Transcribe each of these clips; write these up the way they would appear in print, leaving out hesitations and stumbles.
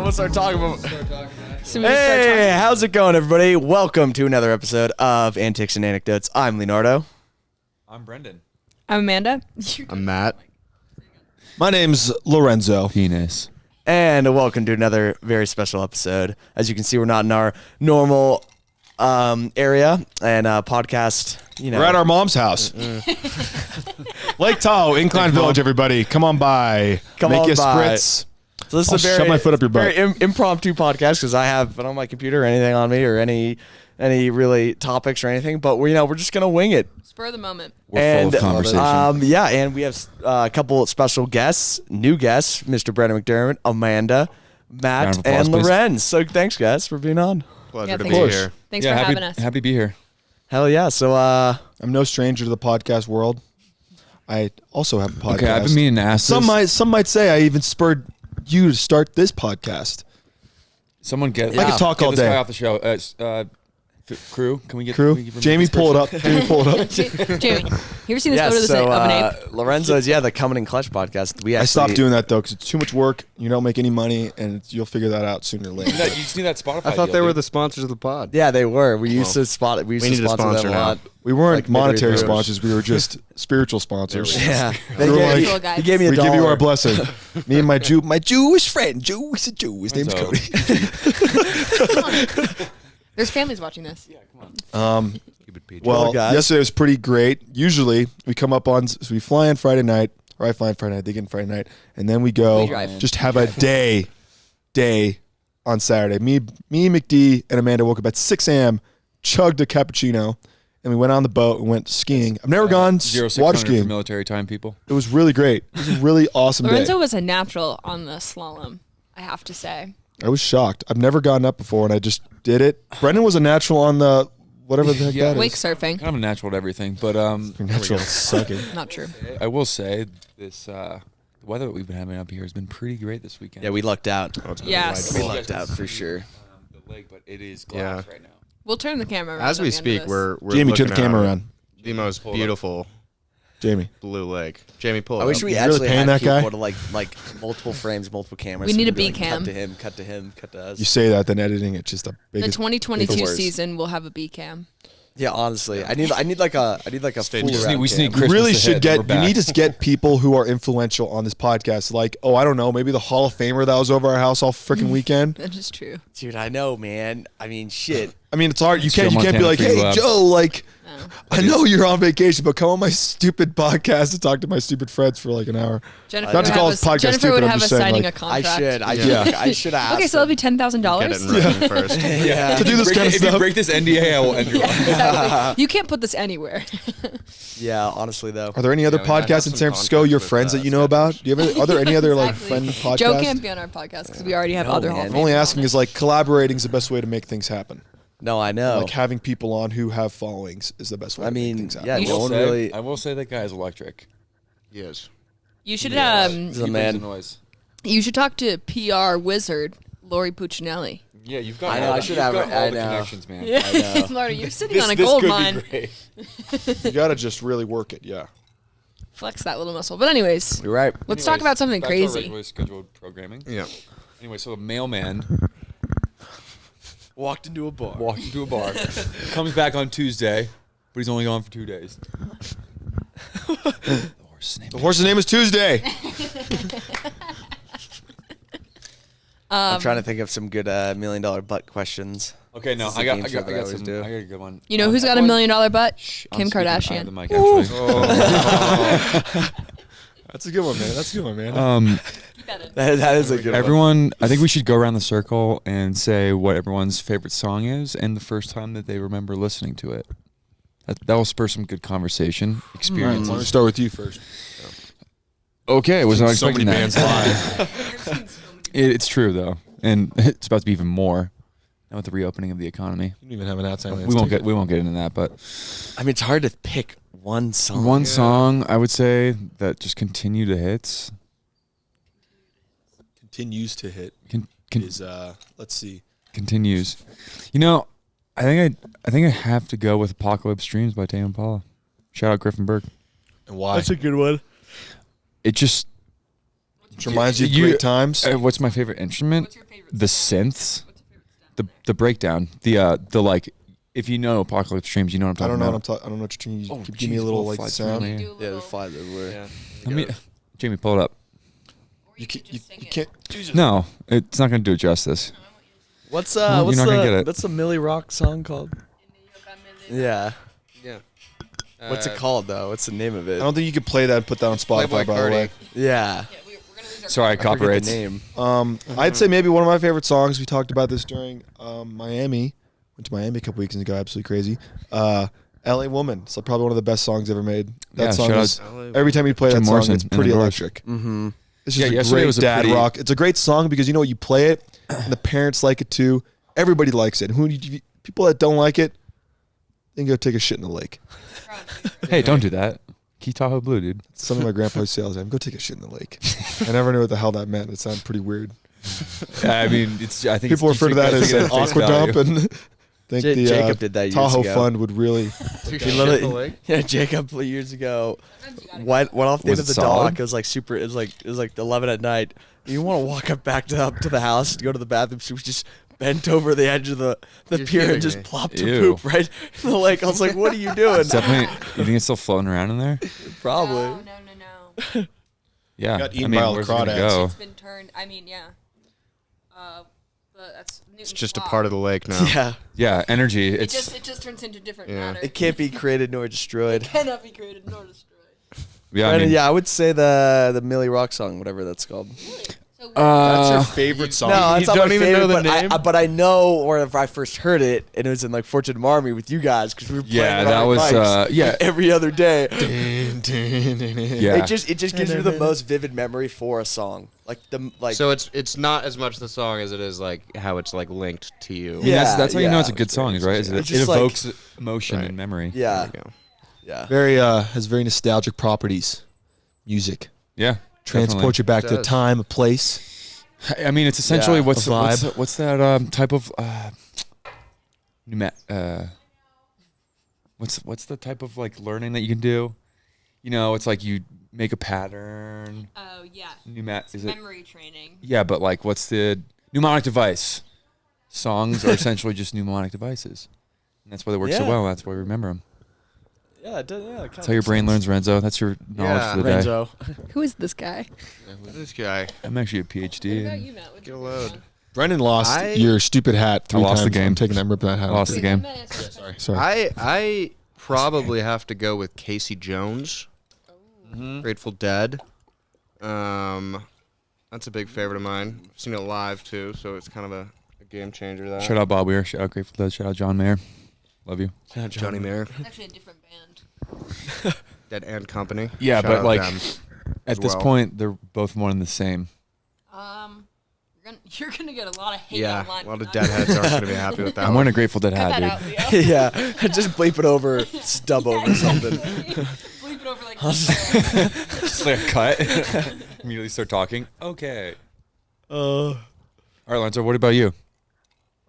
we'll start talking about. Hey, how's it going, everybody? Welcome to another episode of Antics and Anecdotes. I'm Leonardo. I'm Brendan. I'm Amanda. I'm Matt. My name's Lorenzo. Penis. And welcome to another very special episode. As you can see, we're not in our normal area and podcast. You know, We're at our mom's house. Lake Tahoe, Incline Village, everybody. Come on by. Come Make on you a by. spritz. So this I'll is a very, shove my foot up your butt. very impromptu podcast because I haven't on my computer or anything on me or any really topics or anything. But we're just gonna wing it. Spur of the moment. We're full of conversation. And we have a couple of special guests, new guests, Mr. Brendan McDermott, Amanda, Matt, Round of applause, and please. Lorenzo. So thanks, guys, for being on. Pleasure to be thanks. here. Thanks for having us. Happy to be here. Hell yeah! So I'm no stranger to the podcast world. I also have a podcast. Okay, I've been meaning to ask this. Some might say I even spurred you to start this podcast. Someone get. I could talk get all this day. guy off the show. Crew, can we get Crew, can we give him Jamie, this pull it person? up. Jamie, pull it up. Jamie, you ever seen this yeah, photo of an ape? Lorenzo's the Coming in Clutch podcast. I stopped doing that though because it's too much work. You don't make any money, and you'll figure that out sooner or later. You just need that Spotify. I thought deal, they were dude. the sponsors of the pod. Yeah, they were. We used to spot it. We used we to need a sponsor sponsor them a now. lot. We weren't Like midway monetary through. sponsors. We were just spiritual sponsors. Yeah, We were like, Cool guy. he gave me a we dollar. give you our blessing. Me and my Jewish friend. He's a Jew. His name's Lorenzo. Cody. There's families watching this. Yeah, come on. Keep it PG. Well, guys. yesterday was pretty great. Usually we come up on, so we fly in Friday night, or I fly in Friday night, they get in Friday night, and then we go We drive. just have a day on Saturday. Me, McD, and Amanda woke up at 6 a.m., chugged a cappuccino, and we went on the boat and went skiing. I've never gone 0600 water for skiing. military time, people. It was really great. It was a really awesome Lorenzo day. was a natural on the slalom, I have to say. I was shocked. I've never gotten up before, and I just did it. Brendan was a natural on the whatever the heck Yeah. that Wake is. surfing. Kind of a natural at everything, but Natural sucking. Not true. I will say this: the weather that we've been having up here has been pretty great this weekend. Yeah, we lucked out. Yes. We lucked out for sure. The lake, but it is glass right now. We'll turn the camera around. As at we the end of speak, this. we're Jamie, turn looking the camera out around. the most beautiful Jamie. blue lake. Jamie, pull it I wish up. we You really actually paying had that guy? people to like multiple frames, multiple cameras. We need so a could be B cam. Cut to him, cut to him, cut to us. You say that, then editing it just the the biggest. 2022 biggest worst. season will have a B cam. Yeah, honestly, I need like a Stay full tuned. around We just need cam. You Christmas really ahead, should and get. we're You need back. to get people who are influential on this podcast. Like, oh, I don't know, maybe the Hall of Famer that was over our house all freaking weekend. That is true. Dude, I know, man. I mean, shit. I mean, it's hard. You Joe can't be Montana like, Free hey, Lab. Joe, like, Oh. I know you're on vacation, but come on my stupid podcast to talk to my stupid friends for like an hour. Jennifer Not to would call have this us- podcast Jennifer stupid, would I'm have just us saying, signing like- a contract. Yeah. I should have. Okay, so that'll be $10,000. Get it in writing first. Yeah. To do this kind of If you stuff. break this NDA, I will end your life. Exactly. You can't put this anywhere. Yeah, honestly though. Are there any other Yeah, we might have podcasts in some San Francisco contact your with, friends that you know about? Do you have? Are there any other like friend Exactly. podcasts? Joe can't be on our podcast because we already have No, other man. Hall I'm of only Famers asking on is like collaborating is the best way to make things happen. No, I know. Like having people on who have followings is the best way I to make mean, things happen. yeah, You no should one say- really. I will say that guy is electric. Yes. You should He's a He brings man. the noise. you should talk to PR wizard Lori Puccinelli. Yeah, you've got. I know, all I the- should you've have got it. all I the know. connections, man. I know. Laura, you're sitting This, on a this gold could mine. be great. You gotta just really work it. Yeah. Flex that little muscle. But anyways, You're right. let's talk about something back to our crazy. regularly scheduled programming. Yeah. Anyway, so a mailman Walked into a bar. walked into a bar, comes back on Tuesday, but he's only gone for 2 days. The horse's name. The horse's name is Tuesday. I'm trying to think of some good $1 million butt questions. Okay, no, This is I a got game show that I always some. do. I got a good one. You know who's got $1 million butt? Kim I'm speaking- I have Kardashian. the mic, actually. That's a good one, man. That's a good one, man. That is a good one. Everyone, I think we should go around the circle and say what everyone's favorite song is and the first time that they remember listening to it. That will spur some good conversation experiences. Why don't we start with you first? Okay, was not So many expecting bands that. live. It's true though, and it's about to be even more now with the reopening of the economy. You don't even have an outside. We won't get into that, but I mean, it's hard to pick one song. one song I would say that just continue to hits. Continues to hit Con- is let's see. continues. You know, I think I have to go with Apocalypse Dreams by Tame Impala. Shout out Griffin Burke. And why? That's a good one. It just Which reminds you of great times. What's my favorite instrument? What's your favorite The sound? synths. What's your favorite sound? The breakdown. The like. If you know Apocalypse Streams, you know what I'm I talking don't know about. I don't know what you're doing. Oh, Give me a geez, little we'll like fly sound. through me. Do a Yeah, little, the flies everywhere. Let me, Jamie, pull it up. or you could just sing You it. can't. No, it's not going to do it justice. What's Well, what's you're not gonna get the it. what's the Millie Rock song called? Yeah. Yeah. What's it called though? What's the name of I it? don't think you could play that and put that on Spotify. Playboy By the way, Cardi. Yeah. Yeah, we're gonna lose our Sorry, I forget copyrights. the name. I'd say maybe one of my favorite songs. We talked about this during Miami. Went to Miami a couple weeks ago. Absolutely crazy. L.A. Woman. It's probably one of the best songs ever made. That Yeah, song shout is out- every time you play Jim that song, Morrison it's and pretty the Doors. electric. Mm-hmm. It's Yeah, just a yesterday great was a dad pretty- rock. It's a great song because you know what, you play it and the parents like it too. Everybody likes it. People that don't like it, they can go take a shit in the lake. Hey, don't do that. Key Tahoe Blue, dude. It's something my grandpa used to say all the time. Go take a shit in the lake. I never knew what the hell that meant. It sounded pretty weird. I mean, it's. I think People it's, refer to that you as take it an at face aqua value. dump, and think the Jacob did that years Tahoe ago. Fund would really. Took He a literally- shit in the lake? Yeah, Jacob years ago went off the Was end of it the solid? dock. It was like super. It was like 11 at night. You want to walk up to the house to go to the bathroom. So we just bent over the edge of the You're pier and kidding just me. plopped Ew. to poop right in the lake. I was like, "What are you doing?" It's definitely. You think it's still floating around in there? Probably. No. Yeah. Got eaten I mean, by all the where's it gonna crawdads. go? It's been turned. I mean, yeah. But that's It's just a part of the lake now. Yeah, Yeah, energy. It It's. just turns into different Yeah. matter. it can't be created nor destroyed. Cannot be created nor destroyed. Yeah, I Brandon, mean, yeah, I would say the Millie Rock song, whatever that's called. So That's your favorite song. No, it's you not my don't even favorite, know the but name? but I know where I first heard it, and it was in like Fortune Army with you guys because we were playing Yeah, it that on our was, mics yeah. every other day. yeah. It just gives you the most vivid memory for a song, So it's not as much the song as it is like how it's like linked to you. I mean, that's how you know yeah. it's a good song, is right? Is It's it just like- evokes emotion Right. and memory. yeah, There you go. yeah. Very has very nostalgic properties. Music Yeah. transport you back It to a does. time, a place. I mean, it's essentially Yeah, what's a vibe. what's that type of what's the type of like learning that you can do? You know, it's like you make a pattern. Oh yeah. Is it? Memory training. Yeah, but like, what's the mnemonic device? Songs are essentially just mnemonic devices, and that's why they work so Yeah. well. That's why we remember them. Yeah, it does, yeah. That's how your brain learns, Renzo. That's your knowledge Yeah. for the day. Renzo. Who is this guy? This guy. I'm actually a PhD. What about in- you, Matt? What's Get a your load. favorite Brendan lost I- your stupid hat 3 lost times. the game. I'm taking that, I'm ripping that hat I off. lost the game. song? Sorry. I probably have to go with Casey Jones, Grateful Dead. That's a big favorite of mine. I've seen it live too, so it's kind of a game changer. That Shout out Bob Weir. Shout out Grateful Dead. Shout out John Mayer. Love you. Johnny Mayer, It's actually a different band. Dead and Company. Yeah, Shout but out like them. at as this well. point, they're both more than the same. You're gonna get a lot of hate Yeah, online. a lot for of that. deadheads aren't going to be happy with that I'm one. wearing a Grateful Dead Cut hat, that dude. out, Leo. Yeah, just bleep it over, stub over something. Bleep it over like. Just like a cut. Immediately start talking. Okay. All right, Lorenzo. What about you?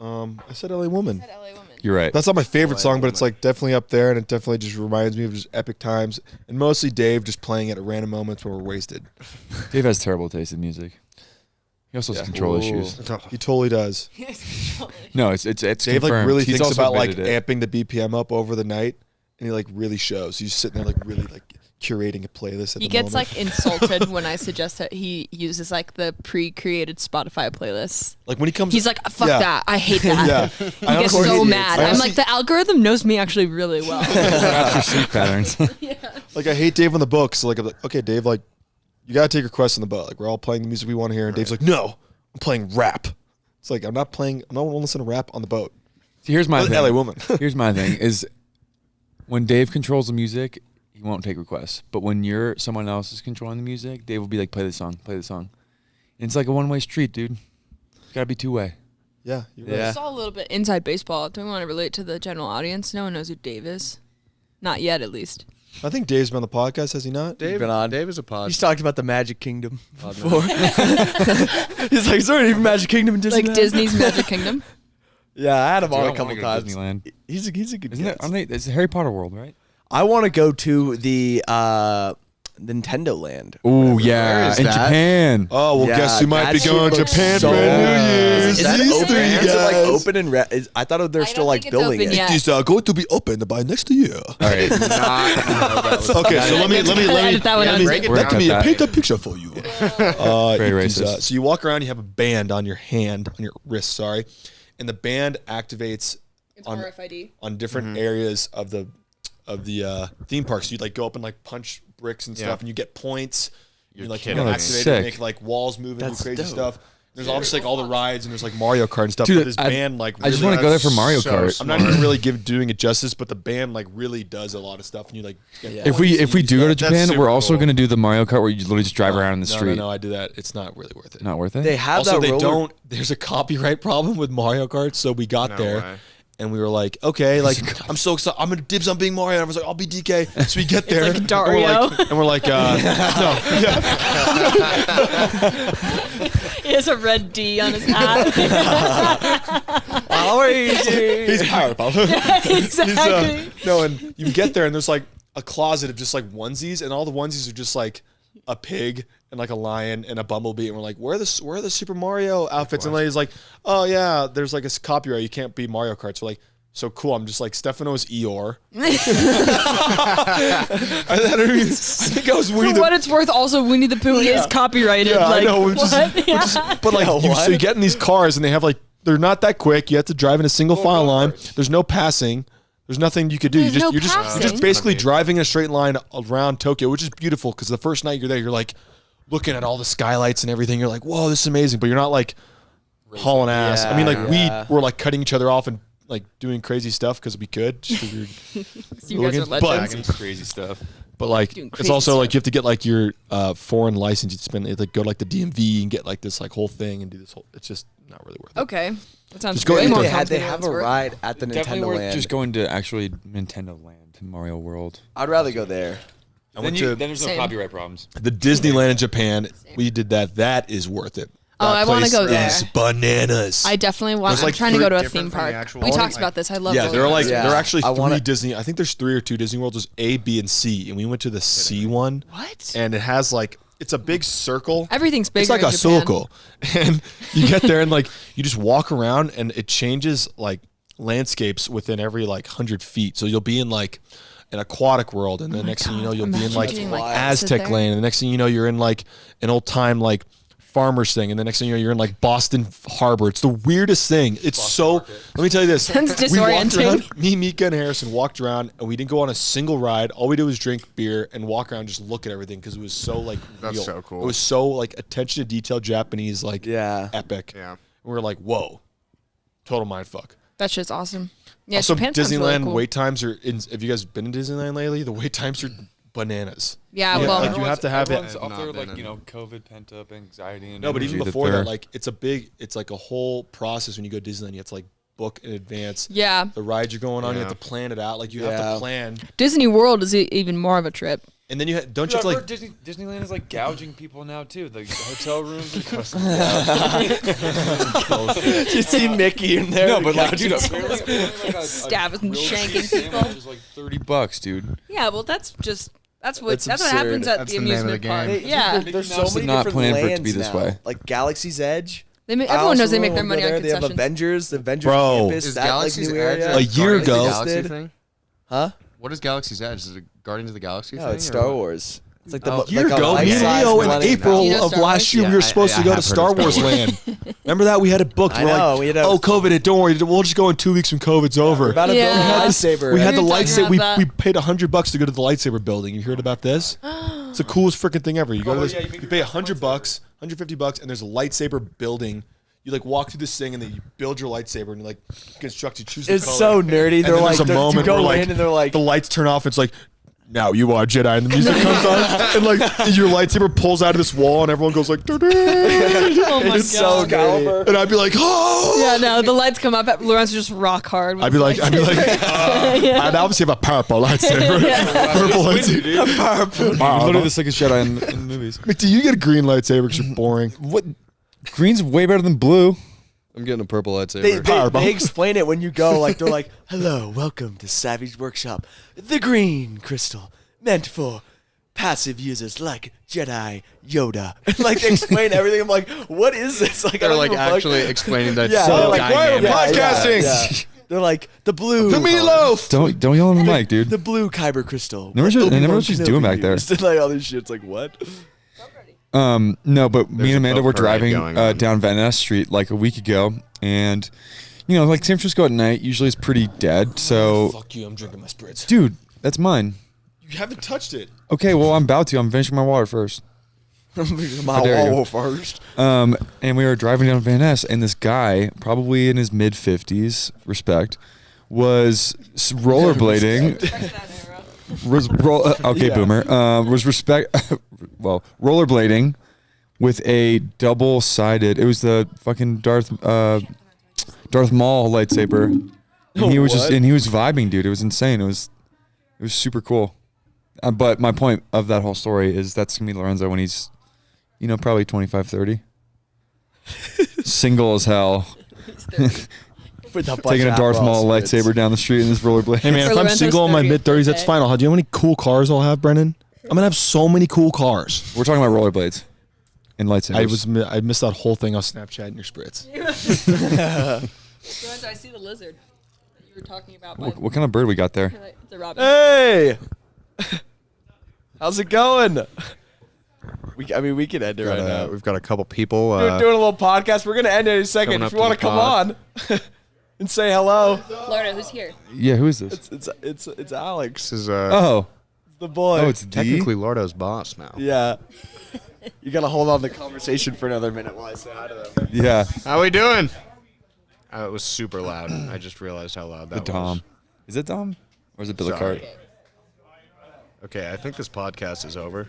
I said LA Woman. That LA woman. You're right. That's not my favorite LA song, but it's Woman. like definitely up there, and it definitely just reminds me of just epic times, and mostly Dave just playing it at random moments when we're wasted. Dave has terrible taste in music. He also has control issues. He totally does. No, it's Dave confirmed. like really He's thinks also about like admitted it. amping the BPM up over the night, and he like really shows. He's sitting there like really like curating a playlist. At He the gets moment. like insulted when I suggest that he uses like the pre-created Spotify playlists. like when he comes. He's like, "Fuck Yeah. that! I hate that." Yeah, He gets so mad. I'm like, the algorithm knows me actually really well. That's your sleep patterns. Like I hate Dave on the book, so like I'm like, okay, Dave, like you gotta take requests on the boat. Like we're all playing the music we want to hear, and Dave's like, no, I'm playing rap. It's like I'm not listening to rap on the boat. See, here's my Or the thing. LA Woman. Here's my thing is when Dave controls the music, he won't take requests. But when someone else is controlling the music, Dave will be like, play the song, play the song. And it's like a one-way street, dude. It's gotta be two-way. Yeah, you're Yeah. right. It's all a little bit inside baseball. Do we want to relate to the general audience? No one knows who Dave is. Not yet, at least. I think Dave's been on the podcast, has he not? Dave, been on. Dave is a pod. He's talked about the Magic Kingdom before. He's like, is there even Magic Kingdom in Disney? Like Disney's Magic Kingdom. Yeah, I had him Dude, I on a wanna couple go to times. Disneyland. He's a good Isn't guest. it? It's a Harry Potter world, right? I want to go to the Nintendo Land. Oh Where yeah, is in that? Japan. Oh well, Yeah, guess who might that be shit going to looks Japan so for New nice. Year's? Is that These open? three Is it like guys. open and I thought they're I still don't like think it's building open it. yet. It is going to be open by next year. All right. Okay, so let me Edit that one out. break it We're let gonna me cut that. paint a picture for you. Very it is, racist. so you walk around, you have a band on your hand, on your wrist, sorry, and the band activates It's on RFID. on different areas of the theme park. So you like go up and like punch bricks and stuff, and you get points. You like kidding you me. activate it, Sick. make like walls move and do That's crazy dope. stuff. There's obviously like all the rides and there's like Mario Kart and stuff. Dude, but this I- band like I just really- want to go there for Mario so Kart. I'm not even really doing it justice, but the band like really does a lot of stuff, and you like. Get If we do go to Japan, super we're also cool. going to do the Mario Kart where you literally just drive around in the street. No, I do that. It's not really worth it. Not worth it. They have Also, that they roller. don't. There's a copyright problem with Mario Kart, so we got No there. way. And we were like, okay, like I'm so excited. I'm gonna dibs on being Mario. And I was like, I'll be DK. So we get there, like and Dario. we're like, no, yeah. He has a red D on his hat. He's powerful. Exactly. No, and you get there, and there's like a closet of just like onesies, and all the onesies are just like a pig and like a lion and a bumblebee, and we're like, where are the Super Mario outfits? And the lady's like, oh yeah, there's like a copyright, you can't be Mario Kart. So like, so cool. I'm just like, Stefano's Eeyore. I think I was Winnie For the what it's worth, also Winnie the Pooh is copyrighted. Yeah, like, I know. what? But like, so you get in these cars, and they have like, they're not that quick. You have to drive in a single file line. There's no passing. There's nothing you could do. There's no You're passing? just basically driving in a straight line around Tokyo, which is beautiful because the first night you're there, you're like looking at all the skylights and everything. You're like, whoa, this is amazing. But you're not like hauling ass. I mean, like Yeah. we were like cutting each other off and like doing crazy stuff because we could. Just 'cause we were You guys are hooligans. legends. crazy stuff. But like, Doing it's crazy also stuff. like you have to get like your foreign license. You spend like go to like the DMV and get like this like whole thing and do this whole. It's just not really worth it. Okay. That sounds Just go way in more there. complicated They than have it's a worth. ride at the Definitely Nintendo worth Land. just going to actually Nintendo Land, Mario World. I'd rather go there. I went to then there's Same. copyright problems. the Disneyland in Japan. We did that. That is worth it. Oh, That I wanna place go there. is bananas. I definitely want. There's, I'm like, trying to go to a different theme from the park. actual We one, talked like- about this. I love. yeah, going there are to like those. Yeah. there are actually I three wanna- Disney. I think there's 3 or 2 Disney Worlds. There's A, B, and C, and we went to the C one. What? And it has like it's a big circle. Everything's bigger. It's like in a Japan. circle, and you get there and like you just walk around and it changes like landscapes within every like 100 feet. So you'll be in like an aquatic world, and the next thing you know you'll be in Imagine like doing, like, Aztec there. land, and the next thing you know you're in like an old time like farmers thing, and the next thing you know you're in like Boston Harbor. It's the weirdest thing. It's so. Let me tell you this. Sounds We walked disorienting. around, me, Mika, and Harrison walked around, and we didn't go on a single ride. All we did was drink beer and walk around, and just look at everything because it was so like That's real. so cool. It was so like attention to detail Japanese like Yeah. epic. Yeah. And we were like, whoa, total mind fuck. That shit's awesome. Yeah, Also, Japan sounds Disneyland really cool. wait times are. Have you guys been to Disneyland lately? The wait times are bananas. Yeah, Yeah, well, like you have to have it. Everyone's I've off not there, been like, in. COVID pent up anxiety and No, but even energy before they're- that, like it's like a whole process when you go to Disneyland. You have to like book in advance. yeah. The rides you're going on, you Yeah. have to plan it out. Like you have Yeah. to plan, Disney World is even more of a trip. and then you don't Dude, you I've have to heard like. Disneyland is like gouging people now too. The hotel rooms are custom. You see Mickey in there. No, but like, gouging dude, someone. apparently like a Stabbing and grilled shanking cheese people. sandwich is like $30, dude. Yeah, well, that's what That's what absurd. happens at That's the the name of amusement the park. game. Yeah, There's Mickey so Mouse many did not different plan for it to lands be this now. way. Like Galaxy's Edge. everyone knows they make their money on They have concessions. Avengers, the Avengers Bro. campus, Is that like Galaxy's new Edge area. A year Guardians of the ago- Galaxy Listed. thing? Huh? What is Galaxy's Edge? Is it Guardians of the Galaxy No, thing? it's or Star what? Wars. It's like the Oh, mo- A year like a ago, me and life-size Leo in Millennium April You know of Star last Wars? year, we Yeah, were supposed I to go to have Star heard of Wars Star Land. Remember that? We had it booked. I We're know, like, we had a- oh, COVID, it. Don't worry. We'll just go in 2 weeks when COVID's over. About to Yeah. build a lightsaber. We had the We were talking lightsaber. We, about we that. paid $100 to go to the lightsaber building. You heard about this? It's the coolest freaking thing ever. You go to this, yeah, you you, make your pay own $100, $150, and there's a lightsaber building. You like walk through this thing and then you build your lightsaber and you like construct. You choose. It's the color. so nerdy. And They're then like, there's a you moment go where like in and they're like, the lights turn off. It's like, now you are a Jedi, and the music comes on, and like your lightsaber pulls out of this wall, and everyone goes like, Oh my it's so god. nerdy. and I'd be like, oh. Yeah, no, the lights come up. Lorenzo just rock hard. with I'd be his like, lightsaber. I'd obviously have a purple lightsaber. Purple lightsaber. Literally the sickest Jedi in the movies. Do you get a green lightsaber because you're boring? What? Green's way better than blue. I'm getting a purple lightsaber. They explain it when you go. Like they're like, "Hello, welcome to Savage Workshop. The green crystal meant for passive users like Jedi Yoda. Like they explain everything. I'm like, what is this? Like They're I don't like give a fuck. actually explaining that. Yeah, so they're like, why are we dynamic. podcasting? Yeah. They're like the blue, The meatloaf. Don't yell on the mic, dude. the blue kyber crystal. Never what she's doing back there. Used. Like all this shit's like what? No, but me There's and a Amanda boat were parade driving going on. down Van Ness Street like a week ago, and you know, like San Francisco at night usually is pretty dead. So, Fuck you. I'm drinking my spritz. dude, that's mine. You haven't touched it. Okay, well, I'm about to. I'm finishing my water first. My dare you. wall first. And we were driving down Van Ness, and this guy, probably in his mid 50s, respect, was rollerblading. Okay, Yeah. boomer. Was rollerblading with a double-sided. It was the fucking Darth Maul lightsaber, and he was What? he was vibing, dude. It was insane. It was super cool. But my point of that whole story is that's gonna be Lorenzo when he's, you know, probably 25, 30. Single as hell. Taking a Darth Maul lightsaber down the street in this rollerblade. Hey man, For if I'm Lorenzo's single in my 30th mid 30s, that's birthday. fine. Do you know how many cool cars I'll have, Brennan? I'm gonna have so many cool cars. We're talking about rollerblades and lightsabers. I missed that whole thing on Snapchat and your spritz. Lorenzo, I see the lizard that you were talking about. By What kind of bird we got there? It's a robin. Hey, how's it going? We can end it right now. We've got a couple people. We're doing a little podcast. We're gonna end it in a second. Coming If up you to want the to come pod. on and say hello, Florida, who's here? Yeah, who is this? it's Alex, This is Oh, the boy. oh, it's D. technically Lordo's boss now. yeah. You gotta hold on the conversation for another minute while I say hi to them. Yeah, How we doing? It was super loud. I just realized how loud that the Dom. Is it Dom or is it Billy Sorry. Cart? Okay, I think this podcast is over.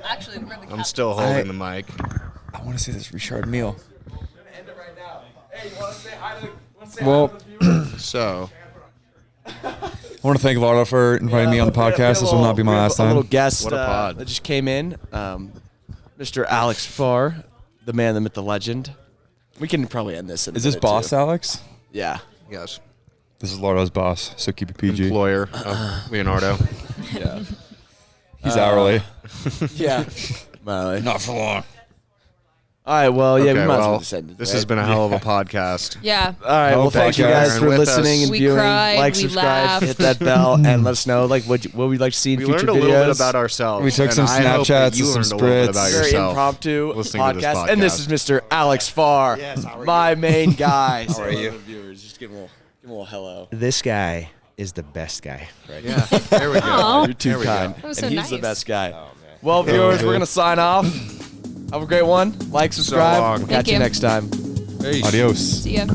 Actually, we're the I'm still holding the mic. I want to say this Richard meal. End it right now. Hey, you wanna say hi to the? Well, So, I want to thank Lardo for inviting me on the podcast. This will not be my last A little time. guest What a pod. that just came in, Mr. Alex Farr, the man, the myth, the legend. We can probably end this. In Is a this minute, boss too. Alex? Yeah. yes, This is Lardo's boss, so keep it PG. employer of Leonardo. Yeah. He's hourly. Yeah. Miley. Not for long. All right. Well, yeah, Okay, we might as well well, just end it. this right? has been a hell of a podcast. Yeah. All right. Oh, Well, thank you thank you, guys Aaron, for with listening us. and We viewing. cried, Like, we subscribe, laughed. hit that bell, and let us know like what we'd like to see in We future learned a videos. little bit about ourselves. We took and some I hope that Snapchats you and some learned a little bit spritz. about Very yourself impromptu listening to this podcast. And this is Mr. Alex Farr, my main guy. How are you? Viewers, just give him a little hello. This guy is the best guy. Right? Yeah, there we go. Aw. You're too There we kind. go. That was and so he's the nice. best guy. Well, viewers, we're gonna sign off. Have a great one. Like, subscribe. long. We'll Thank catch you you. next time. Peace. Adios. See ya.